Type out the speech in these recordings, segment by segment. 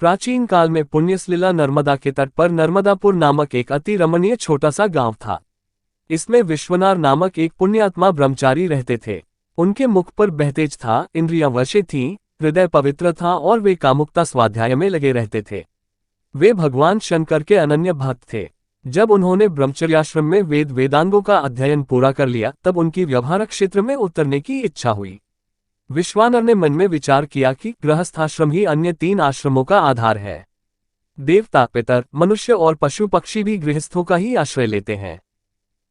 प्राचीन काल में पुण्यसलीला नर्मदा के तट पर नर्मदापुर नामक एक अति रमणीय छोटा सा गांव था। इसमें विश्वनार नामक एक पुण्यात्मा ब्रह्मचारी रहते थे। उनके मुख पर बहतेज था, इंद्रियां वशी थीं, हृदय पवित्र था और वे कामुकता स्वाध्याय में लगे रहते थे। वे भगवान शंकर के अनन्य भक्त थे। जब उन्होंने ब्रह्मचर्याश्रम में वेदांगों का अध्ययन पूरा कर लिया तब उनकी व्यवहार क्षेत्र में उतरने की इच्छा हुई। विश्वानर ने मन में विचार किया कि गृहस्थाश्रम ही अन्य 3 आश्रमों का आधार है। देवता, पितर, मनुष्य और पशु पक्षी भी गृहस्थों का ही आश्रय लेते हैं।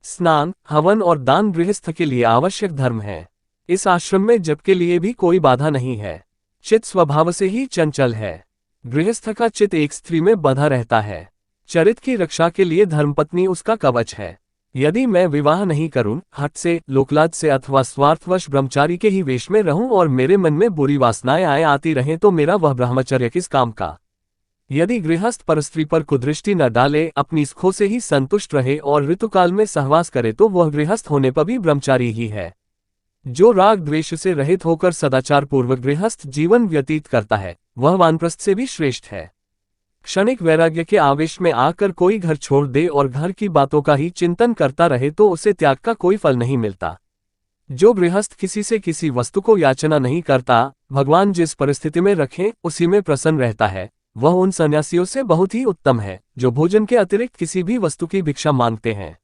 स्नान, हवन और दान गृहस्थ के लिए आवश्यक धर्म है। इस आश्रम में जप के लिए भी कोई बाधा नहीं है। चित्त स्वभाव से ही चंचल है। गृहस्थ का चित्त एक स्त्री में बंधा रहता है। चरित्र की रक्षा के लिए धर्मपत्नी उसका कवच है। यदि मैं विवाह नहीं करूं, हठ से, लोकलाज से अथवा स्वार्थवश ब्रह्मचारी के ही वेश में रहूं और मेरे मन में बुरी वासनाएं आती रहें तो मेरा वह ब्रह्मचर्य किस काम का। यदि गृहस्थ परस्त्री पर कुदृष्टि न डाले, अपनी सुखों से ही संतुष्ट रहे और ऋतुकाल में सहवास करे तो वह गृहस्थ होने पर भी ब्रह्मचारी ही है। जो राग द्वेष से रहित होकर सदाचार पूर्वक गृहस्थ जीवन व्यतीत करता है वह वानप्रस्थ से भी श्रेष्ठ है। क्षणिक वैराग्य के आवेश में आकर कोई घर छोड़ दे और घर की बातों का ही चिंतन करता रहे तो उसे त्याग का कोई फल नहीं मिलता। जो गृहस्थ किसी से किसी वस्तु को याचना नहीं करता, भगवान जिस परिस्थिति में रखें उसी में प्रसन्न रहता है, वह उन सन्यासियों से बहुत ही उत्तम है जो भोजन के अतिरिक्त किसी भी वस्तु की भिक्षा मांगते हैं।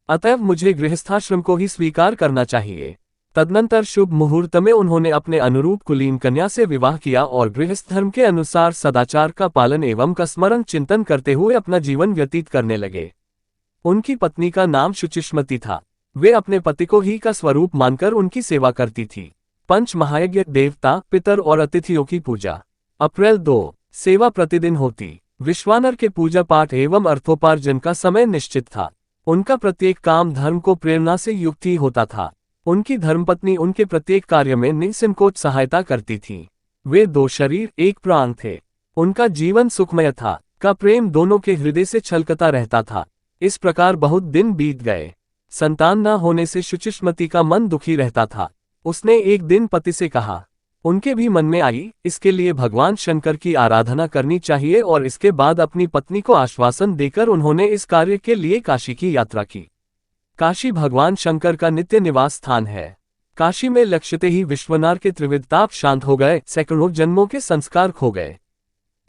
अतएव मुझे गृहस्थाश्रम को ही स्वीकार करना चाहिए। तदनंतर शुभ मुहूर्त में उन्होंने अपने अनुरूप कुलीन कन्या से विवाह किया और गृहस्थ धर्म के अनुसार सदाचार का पालन एवं का स्मरण चिंतन करते हुए अपना जीवन व्यतीत करने लगे। उनकी पत्नी का नाम शुचिष्मति था। वे अपने पति को ही का स्वरूप मानकर उनकी सेवा करती थी। पंच महायज्ञ, देवता, पितर और अतिथियों की पूजा। अप्रैल 2, सेवा प्रतिदिन होती। विश्वानर के पूजा पाठ एवं अर्थोपार्जन का समय निश्चित था। उनका प्रत्येक काम धर्म को प्रेरणा से युक्त ही होता था। उनकी धर्मपत्नी उनके प्रत्येक कार्य में निसंकोच सहायता करती थी। वे 2 शरीर 1 प्राण थे। उनका जीवन सुखमय था। का प्रेम दोनों के हृदय से छलकता रहता था। इस प्रकार बहुत दिन बीत गए। संतान न होने से शुचिष्मति का मन दुखी रहता था। उसने एक दिन पति से कहा, उनके भी मन में आई, इसके लिए भगवान शंकर की आराधना करनी चाहिए और इसके बाद अपनी पत्नी को आश्वासन देकर उन्होंने इस कार्य के लिए काशी की यात्रा की। काशी भगवान शंकर का नित्य निवास स्थान है। काशी में लक्ष्यते ही विश्वनार के त्रिविध ताप शांत हो गए, सैकड़ों जन्मों के संस्कार खो गए।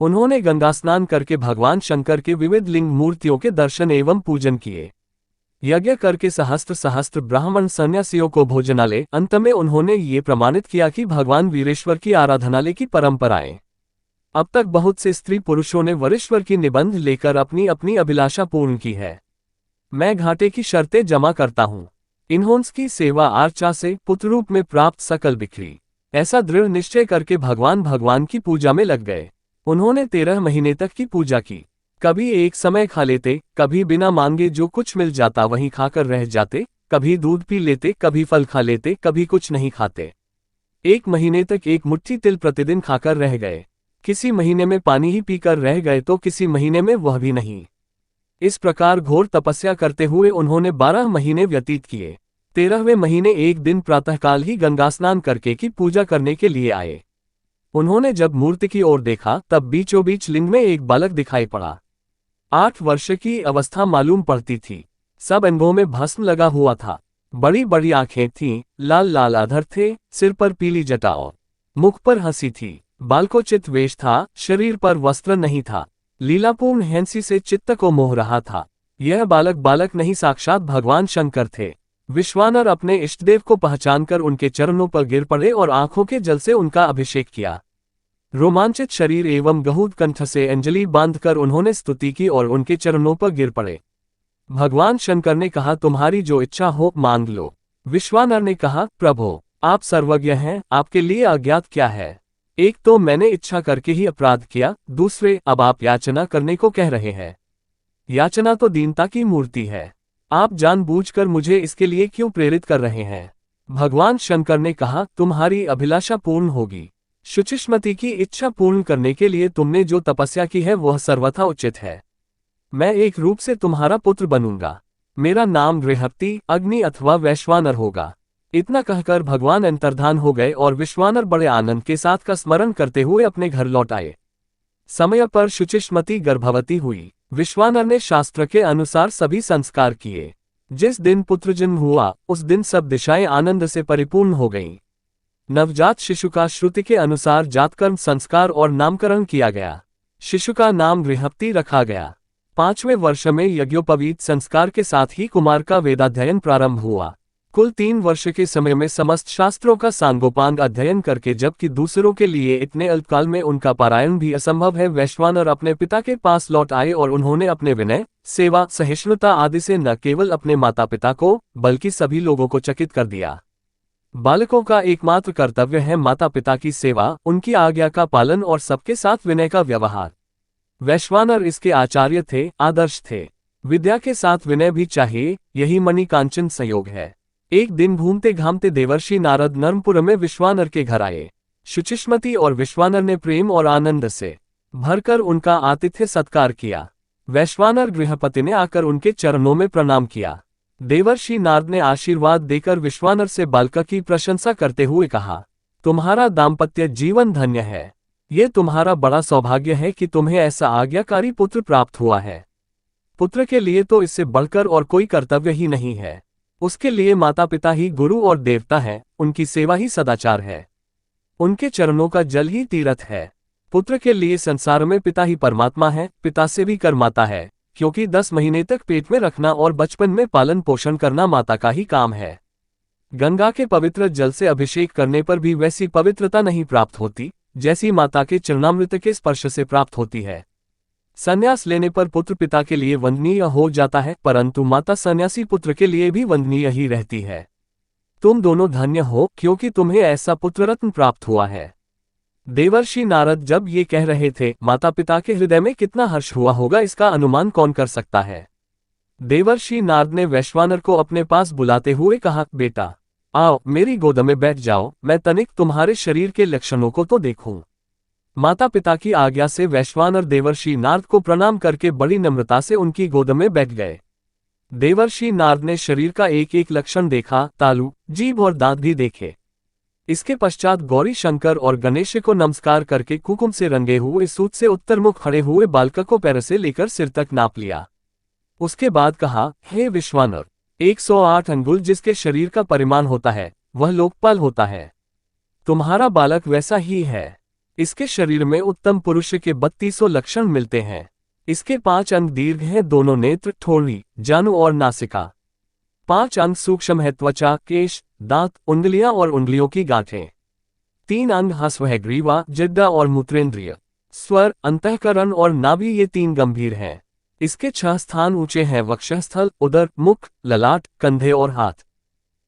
उन्होंने गंगा स्नान करके भगवान शंकर के विविध लिंग मूर्तियों के दर्शन एवं पूजन किए। यज्ञ करके सहस्त्र सहस्त्र ब्राह्मण सन्यासियों को भोजनालय। अंत में उन्होंने ये प्रमाणित किया कि भगवान वीरेश्वर की आराधनालय की परंपराएं। अब तक बहुत से स्त्री पुरुषों ने वरेश्वर की निबंध लेकर अपनी अपनी अभिलाषा पूर्ण की है। मैं घाटे की शर्तें जमा करता हूँ। इन्होंने की सेवा आर्चा से पुत्र रूप में प्राप्त सकल बिखरी। ऐसा दृढ़ निश्चय करके भगवान की पूजा में लग गए। उन्होंने 13 महीने तक की पूजा की। कभी एक समय खा लेते, कभी बिना मांगे जो कुछ मिल जाता वहीं खाकर रह जाते, कभी दूध पी लेते, कभी फल खा लेते, कभी कुछ नहीं खाते। 1 महीने तक 1 मुट्ठी तिल प्रतिदिन खाकर रह गए। किसी महीने में पानी ही पीकर रह गए तो किसी महीने में वह भी नहीं। इस प्रकार घोर तपस्या करते हुए उन्होंने 12 महीने व्यतीत किए। 13वें महीने एक दिन प्रातःकाल ही गंगा स्नान करके की पूजा करने के लिए आए। उन्होंने जब मूर्ति की ओर देखा तब बीचों बीच लिंग में एक बालक दिखाई पड़ा। 8 वर्ष की अवस्था मालूम पड़ती थी। सब अंगों में भस्म लगा हुआ था। बड़ी बड़ी आंखें थीं, लाल लाल अधर थे, सिर पर पीली जटा और मुख पर हंसी थी। बालकोचित वेश था, शरीर पर वस्त्र नहीं था। लीलापूर्ण हंसी से चित्त को मोह रहा था। यह बालक नहीं साक्षात भगवान शंकर थे। विश्वानर अपने इष्टदेव को पहचानकर उनके चरणों पर गिर पड़े और आंखों के जल से उनका अभिषेक किया। रोमांचित शरीर एवं गहूद कंठ से अंजलि बांधकर उन्होंने स्तुति की और उनके चरणों पर गिर पड़े। भगवान शंकर ने कहा, तुम्हारी जो इच्छा हो मांग लो। विश्वानर ने कहा, प्रभो आप सर्वज्ञ हैं, आपके लिए अज्ञात क्या है। एक तो मैंने इच्छा करके ही अपराध किया, दूसरे अब आप याचना करने को कह रहे हैं। याचना तो दीनता की मूर्ति है। आप जानबूझकर मुझे इसके लिए क्यों प्रेरित कर रहे हैं। भगवान शंकर ने कहा, तुम्हारी अभिलाषा पूर्ण होगी। शुचिष्मति की इच्छा पूर्ण करने के लिए तुमने जो तपस्या की है वह सर्वथा उचित है। मैं एक रूप से तुम्हारा पुत्र बनूंगा। मेरा नाम गृहपति, अग्नि अथवा वैश्वानर होगा। इतना कहकर भगवान अंतर्धान हो गए और विश्वानर बड़े आनंद के साथ का स्मरण करते हुए अपने घर लौट आए। समय पर शुचिष्मति गर्भवती हुई। विश्वानर ने शास्त्र के अनुसार सभी संस्कार किए। जिस दिन पुत्र जन्म हुआ उस दिन सब दिशाएं आनंद से परिपूर्ण हो गईं। नवजात शिशु का श्रुति के अनुसार जातकर्म संस्कार और नामकरण किया गया। शिशु का नाम गृहपति रखा गया। 5वें वर्ष में यज्ञोपवीत संस्कार के साथ ही कुमार का वेदाध्ययन प्रारंभ हुआ। कुल 3 वर्ष के समय में समस्त शास्त्रों का सांगोपांग अध्ययन करके, जबकि दूसरों के लिए इतने अल्पकाल में उनका पारायण भी असंभव है, वैश्वानर अपने पिता के पास लौट आए और उन्होंने अपने विनय, सेवा, सहिष्णुता आदि से न केवल अपने माता पिता को बल्कि सभी लोगों को चकित कर दिया। बालकों का एकमात्र कर्तव्य है माता पिता की सेवा, उनकी आज्ञा का पालन और सबके साथ विनय का व्यवहार। वैश्वानर इसके आचार्य थे, आदर्श थे। विद्या के साथ विनय भी चाहिए, यही मणिकांचन संयोग है। एक दिन घूमते घामते देवर्षि नारद नर्मपुर में विश्वानर के घर आए। शुचिष्मति और विश्वानर ने प्रेम और आनंद से भरकर उनका आतिथ्य सत्कार किया। वैश्वानर गृहपति ने आकर उनके चरणों में प्रणाम किया। देवर्षि नारद ने आशीर्वाद देकर विश्वानर से बालक की प्रशंसा करते हुए कहा, तुम्हारा दाम्पत्य जीवन धन्य है। ये तुम्हारा बड़ा सौभाग्य है कि तुम्हें ऐसा आज्ञाकारी पुत्र प्राप्त हुआ है। पुत्र के लिए तो इससे बढ़कर और कोई कर्तव्य ही नहीं है। उसके लिए माता पिता ही गुरु और देवता है, उनकी सेवा ही सदाचार है, उनके चरणों का जल ही तीर्थ है। पुत्र के लिए संसार में पिता ही परमात्मा है, पिता से भी कर माता है, क्योंकि 10 महीने तक पेट में रखना और बचपन में पालन पोषण करना माता का ही काम है। गंगा के पवित्र जल से अभिषेक करने पर भी वैसी पवित्रता नहीं प्राप्त होती जैसी माता के चरणामृत के स्पर्श से प्राप्त होती है। संन्यास लेने पर पुत्र पिता के लिए वंदनीय हो जाता है, परंतु माता सन्यासी पुत्र के लिए भी वंदनीय ही रहती है। तुम दोनों धन्य हो, क्योंकि तुम्हें ऐसा पुत्र रत्न प्राप्त हुआ है। देवर्षि नारद जब ये कह रहे थे, माता पिता के हृदय में कितना हर्ष हुआ होगा इसका अनुमान कौन कर सकता है। देवर्षि नारद ने वैश्वानर को अपने पास बुलाते हुए कहा, बेटा आओ मेरी गोद में बैठ जाओ, मैं तनिक तुम्हारे शरीर के लक्षणों को तो देखूं। माता पिता की आज्ञा से वैश्वानर देवर्षि नारद को प्रणाम करके बड़ी नम्रता से उनकी गोद में बैठ गए। देवर्षि नारद ने शरीर का एक एक लक्षण देखा, तालु, जीभ और दांत भी देखे। इसके पश्चात गौरी शंकर और गणेश को नमस्कार करके कुकुम से रंगे हुए सूत से उत्तरमुख खड़े हुए बालक को पैर से लेकर सिर तक नाप लिया। उसके बाद कहा, हे विश्वानर, 108 अंगुल जिसके शरीर का परिमाण होता है वह लोकपाल होता है। तुम्हारा बालक वैसा ही है। इसके शरीर में उत्तम पुरुष के 3200 लक्षण मिलते हैं। इसके 5 अंग दीर्घ हैं, दोनों नेत्र, ठोड़ी, जानु और नासिका। 5 अंग सूक्ष्म है, त्वचा, केश, दांत, उंगलियां और उंगलियों की गांठें। 3 अंग हस्व है, ग्रीवा, जिह्वा और मूत्रेंद्रिय, स्वर, अंतःकरण और नाभि, ये 3 गंभीर हैं। इसके 6 स्थान ऊंचे हैं, वक्षस्थल, उदर, मुख, ललाट, कंधे और हाथ।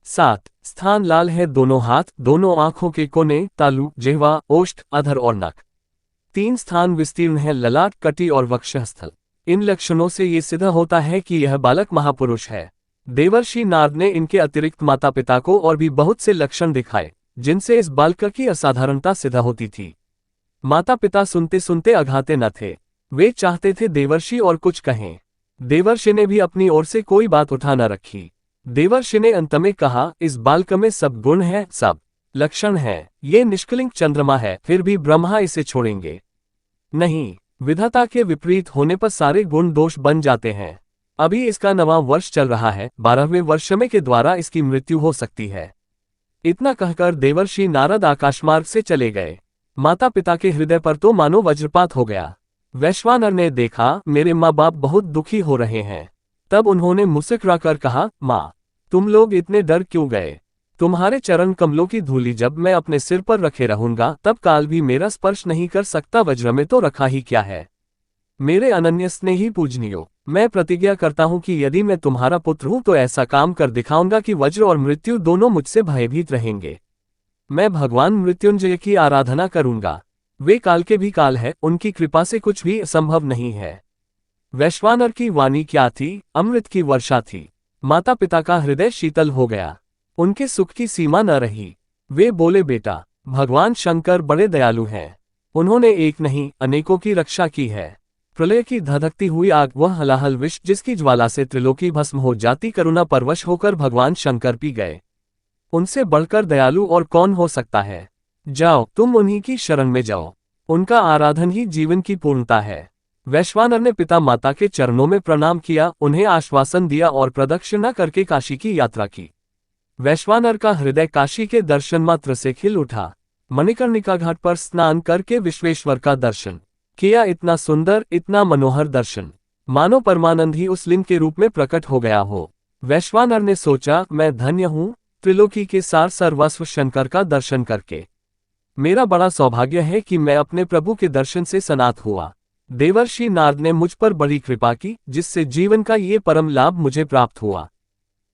7 स्थान लाल है, दोनों हाथ, दोनों आंखों के कोने, तालु, जिह्वा, ओष्ठ, अधर और नख। 3 स्थान विस्तीर्ण है, ललाट, कटी और वक्षस्थल। इन लक्षणों से ये सिद्ध होता है कि यह बालक महापुरुष है। देवर्षि नारद ने इनके अतिरिक्त माता पिता को और भी बहुत से लक्षण दिखाए जिनसे इस बालक की असाधारणता सिद्ध होती थी। माता पिता सुनते सुनते अघाते न थे। वे चाहते थे देवर्षि और कुछ कहें। देवर्षि ने भी अपनी ओर से कोई बात उठा न रखी। देवर्षि ने अंत में कहा, इस बालक में सब गुण है, सब लक्षण है। ये निष्कलिंग चंद्रमा है, फिर भी ब्रह्मा इसे छोड़ेंगे नहीं। विधाता के विपरीत होने पर सारे गुण दोष बन जाते हैं। अभी इसका 9वां वर्ष चल रहा है, 12वें वर्ष में के द्वारा इसकी मृत्यु हो सकती है। इतना कहकर देवर्षि नारद आकाशमार्ग से चले गए। माता पिता के हृदय पर तो मानो वज्रपात हो गया। वैश्वानर ने देखा, मेरे माँ बाप बहुत दुखी हो रहे हैं। तब उन्होंने मुस्कुराकर कहा, माँ तुम लोग इतने डर क्यों गए? तुम्हारे चरण कमलों की धूलि जब मैं अपने सिर पर रखे रहूंगा तब काल भी मेरा स्पर्श नहीं कर सकता, वज्र में तो रखा ही क्या है। मेरे अनन्य स्नेही पूजनियो, मैं प्रतिज्ञा करता हूं कि यदि मैं तुम्हारा पुत्र हूं तो ऐसा काम कर दिखाऊंगा कि वज्र और मृत्यु दोनों मुझसे भयभीत रहेंगे। मैं भगवान मृत्युंजय की आराधना करूंगा। वे काल के भी काल है, उनकी कृपा से कुछ भी असंभव नहीं है। वैश्वानर की वाणी क्या थी, अमृत की वर्षा थी। माता पिता का हृदय शीतल हो गया, उनके सुख की सीमा न रही। वे बोले, बेटा भगवान शंकर बड़े दयालु हैं। उन्होंने एक नहीं अनेकों की रक्षा की है। प्रलय की धधकती हुई आग, वह हलाहल विष जिसकी ज्वाला से त्रिलोकी भस्म हो जाती, करुणा परवश होकर भगवान शंकर पी गए। उनसे बढ़कर दयालु और कौन हो सकता है। जाओ तुम उन्हीं की शरण में जाओ। उनका आराधन ही जीवन की पूर्णता है। वैश्वानर ने पिता माता के चरणों में प्रणाम किया, उन्हें आश्वासन दिया और प्रदक्षिणा करके काशी की यात्रा की। वैश्वानर का हृदय काशी के दर्शन मात्र से खिल उठा। मणिकर्णिका घाट पर स्नान करके विश्वेश्वर का दर्शन किया। इतना सुंदर, इतना मनोहर दर्शन, मानो परमानंद ही उस लिंग के रूप में प्रकट हो गया हो। वैश्वानर ने सोचा, मैं धन्य हूँ त्रिलोकी के सार सर्वस्व शंकर का दर्शन करके। मेरा बड़ा सौभाग्य है कि मैं अपने प्रभु के दर्शन से सनात हुआ। देवर्षि नारद ने मुझ पर बड़ी कृपा की, जिससे जीवन का ये परम लाभ मुझे प्राप्त हुआ।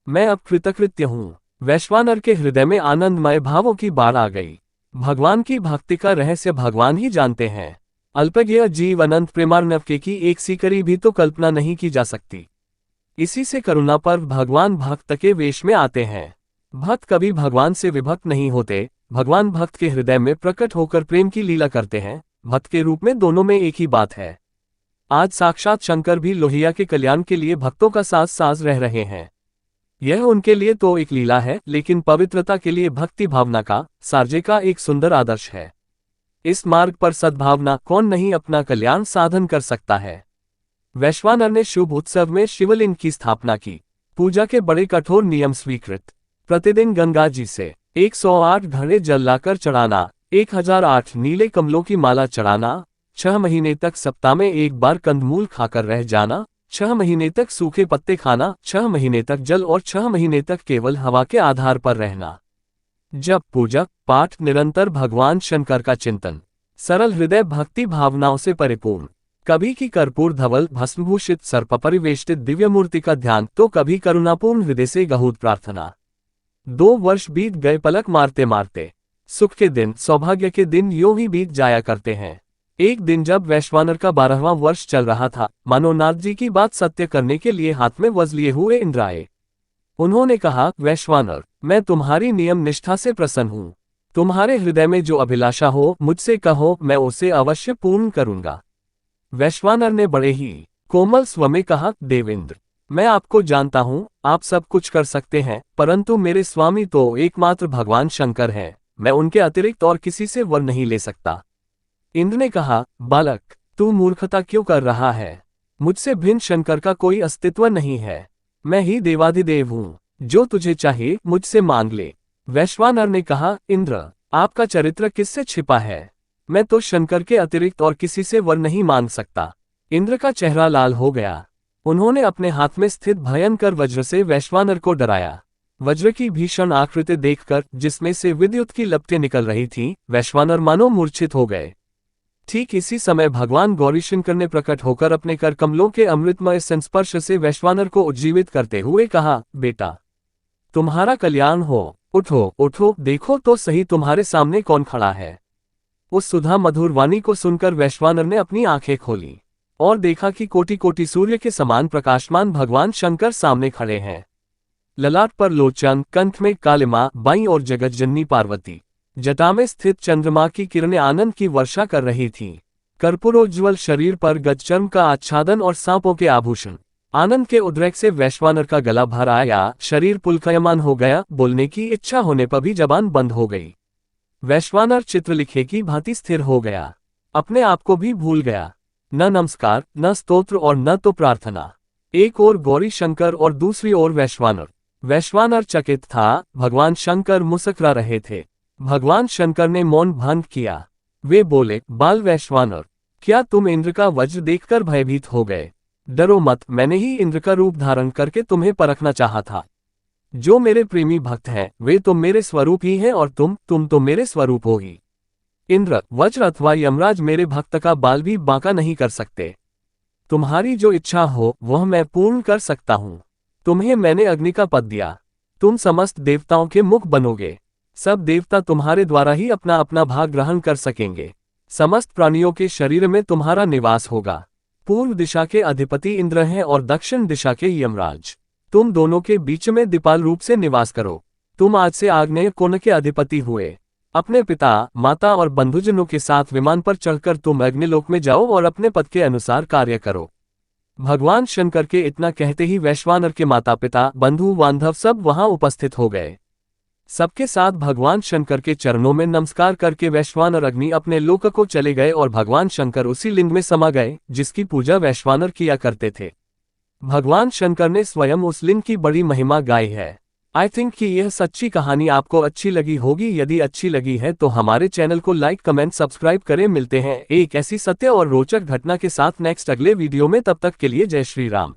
मैं अब कृतकृत्य हूँ। वैश्वानर के हृदय में आनंदमय भावों की बाढ़ आ गई। भगवान की भक्ति का रहस्य भगवान ही जानते हैं। अल्पज्ञ जीव अनंत प्रेमार्णव की एक सीकरी भी तो कल्पना नहीं की जा सकती। इसी से करुणा पर भगवान भक्त के वेश में आते हैं। भक्त कभी भगवान से विभक्त नहीं होते। भगवान भक्त के हृदय में प्रकट होकर प्रेम की लीला करते हैं। भक्त के रूप में दोनों में एक ही बात है। आज साक्षात शंकर भी लोहिया के कल्याण के लिए भक्तों का साथ साथ रह रहे हैं। यह उनके लिए तो एक लीला है, लेकिन पवित्रता के लिए भक्ति भावना का, सार्जे का एक सुंदर आदर्श है। इस मार्ग पर सद्भावना कौन नहीं अपना कल्याण साधन कर सकता है। वैश्वानर ने शुभ उत्सव में शिवलिंग की स्थापना की। पूजा के बड़े कठोर नियम स्वीकृत। प्रतिदिन गंगा जी से 108 घड़े जल लाकर चढ़ाना, 1008 नीले कमलों की माला चढ़ाना, 6 महीने तक सप्ताह में एक बार कंदमूल खाकर रह जाना, 6 महीने तक सूखे पत्ते खाना, 6 महीने तक जल और 6 महीने तक केवल हवा के आधार पर रहना। जब पूजा पाठ, निरंतर भगवान शंकर का चिंतन, सरल हृदय भक्ति भावनाओं से परिपूर्ण। कभी की कर्पूर धवल भस्मभूषित सर्प परिवेष्टित दिव्य मूर्ति का ध्यान, तो कभी करुणापूर्ण हृदय से गहूत प्रार्थना। 2 वर्ष बीत गए पलक मारते मारते। सुख के दिन, सौभाग्य के दिन यूं ही बीत जाया करते हैं। एक दिन जब वैश्वानर का 12वां वर्ष चल रहा था, मानो नारद जी की बात सत्य करने के लिए हाथ में वज्र लिए हुए इंद्र आए। उन्होंने कहा, वैश्वानर, मैं तुम्हारी नियम निष्ठा से प्रसन्न हूँ। तुम्हारे हृदय में जो अभिलाषा हो मुझसे कहो, मैं उसे अवश्य पूर्ण करूंगा। वैश्वानर ने बड़े ही कोमल स्वर में कहा, देवेंद्र, मैं आपको जानता हूँ, आप सब कुछ कर सकते हैं, परंतु मेरे स्वामी तो एकमात्र भगवान शंकर हैं। मैं उनके अतिरिक्त और किसी से वर नहीं ले सकता। इंद्र ने कहा, बालक, तू मूर्खता क्यों कर रहा है? मुझसे भिन्न शंकर का कोई अस्तित्व नहीं है। मैं ही देवाधिदेव हूँ। जो तुझे चाहिए मुझसे मांग ले। वैश्वानर ने कहा, इंद्र, आपका चरित्र किससे छिपा है? मैं तो शंकर के अतिरिक्त और किसी से वर नहीं मांग सकता। इंद्र का चेहरा लाल हो गया। उन्होंने अपने हाथ में स्थित भयंकर वज्र से वैश्वानर को डराया। वज्र की भीषण आकृति देखकर, जिसमें से विद्युत की लपटें निकल रही थीं, वैश्वानर मानो मूर्छित हो गए। ठीक इसी समय भगवान गौरीशंकर ने प्रकट होकर अपने कर कमलों के अमृतमय संस्पर्श से वैश्वानर को उज्जीवित करते हुए कहा, बेटा, तुम्हारा कल्याण हो। उठो उठो, देखो तो सही तुम्हारे सामने कौन खड़ा है। उस सुधा मधुर वाणी को सुनकर वैश्वानर ने अपनी आंखें खोली और देखा कि कोटि कोटि सूर्य के समान प्रकाशमान भगवान शंकर सामने खड़े हैं। ललाट पर लोचन, कंठ में कालिमा, बाईं ओर जगत जननी पार्वती। जटा में स्थित चंद्रमा की किरणें आनंद की वर्षा कर रही थीं। कर्पूरोज्ज्वल शरीर पर गजचर्म का आच्छादन और सांपों के आभूषण। आनंद के उद्रेक से वैश्वानर का गला भर आया, शरीर पुलकायमान हो गया, बोलने की इच्छा होने पर भी जबान बंद हो गई। वैश्वानर चित्रलिखे की भांति स्थिर हो गया, अपने आप को भी भूल गया। न नमस्कार, न स्तोत्र और न तो प्रार्थना। एक ओर गौरी शंकर और दूसरी ओर वैश्वानर। वैश्वानर चकित था, भगवान शंकर मुस्कुरा रहे थे। भगवान शंकर ने मौन भंग किया। वे बोले, बाल वैश्वानर, क्या तुम इंद्र का वज्र देखकर भयभीत हो गए? डरो मत, मैंने ही इंद्र का रूप धारण करके तुम्हें परखना चाहा था। जो मेरे प्रेमी भक्त हैं, वे तो मेरे स्वरूप ही हैं और तुम तो मेरे स्वरूप हो ही। इंद्र, वज्र अथवा यमराज मेरे भक्त का बाल भी बांका नहीं कर सकते। तुम्हारी जो इच्छा हो वह मैं पूर्ण कर सकता हूँ। तुम्हें मैंने अग्नि का पद दिया, तुम समस्त देवताओं के मुख बनोगे। सब देवता तुम्हारे द्वारा ही अपना अपना भाग ग्रहण कर सकेंगे। समस्त प्राणियों के शरीर में तुम्हारा निवास होगा। पूर्व दिशा के अधिपति इंद्र हैं और दक्षिण दिशा के यमराज। तुम दोनों के बीच में दीपाल रूप से निवास करो। तुम आज से आग्नेय कोण के अधिपति हुए। अपने पिता, माता और बंधुजनों के साथ विमान पर चढ़कर तुम अग्निलोक में जाओ और अपने पद के अनुसार कार्य करो। भगवान शंकर के इतना कहते ही वैश्वानर के माता पिता, बंधु बांधव सब वहां उपस्थित हो गए। सबके साथ भगवान शंकर के चरणों में नमस्कार करके वैश्वानर अग्नि अपने लोक को चले गए और भगवान शंकर उसी लिंग में समा गए जिसकी पूजा वैश्वानर किया करते थे। भगवान शंकर ने स्वयं उस लिंग की बड़ी महिमा गाई है। आई थिंक कि यह सच्ची कहानी आपको अच्छी लगी होगी। यदि अच्छी लगी है तो हमारे चैनल को लाइक कमेंट सब्सक्राइब करें। मिलते हैं एक ऐसी सत्य और रोचक घटना के साथ नेक्स्ट अगले वीडियो में। तब तक के लिए जय श्री राम।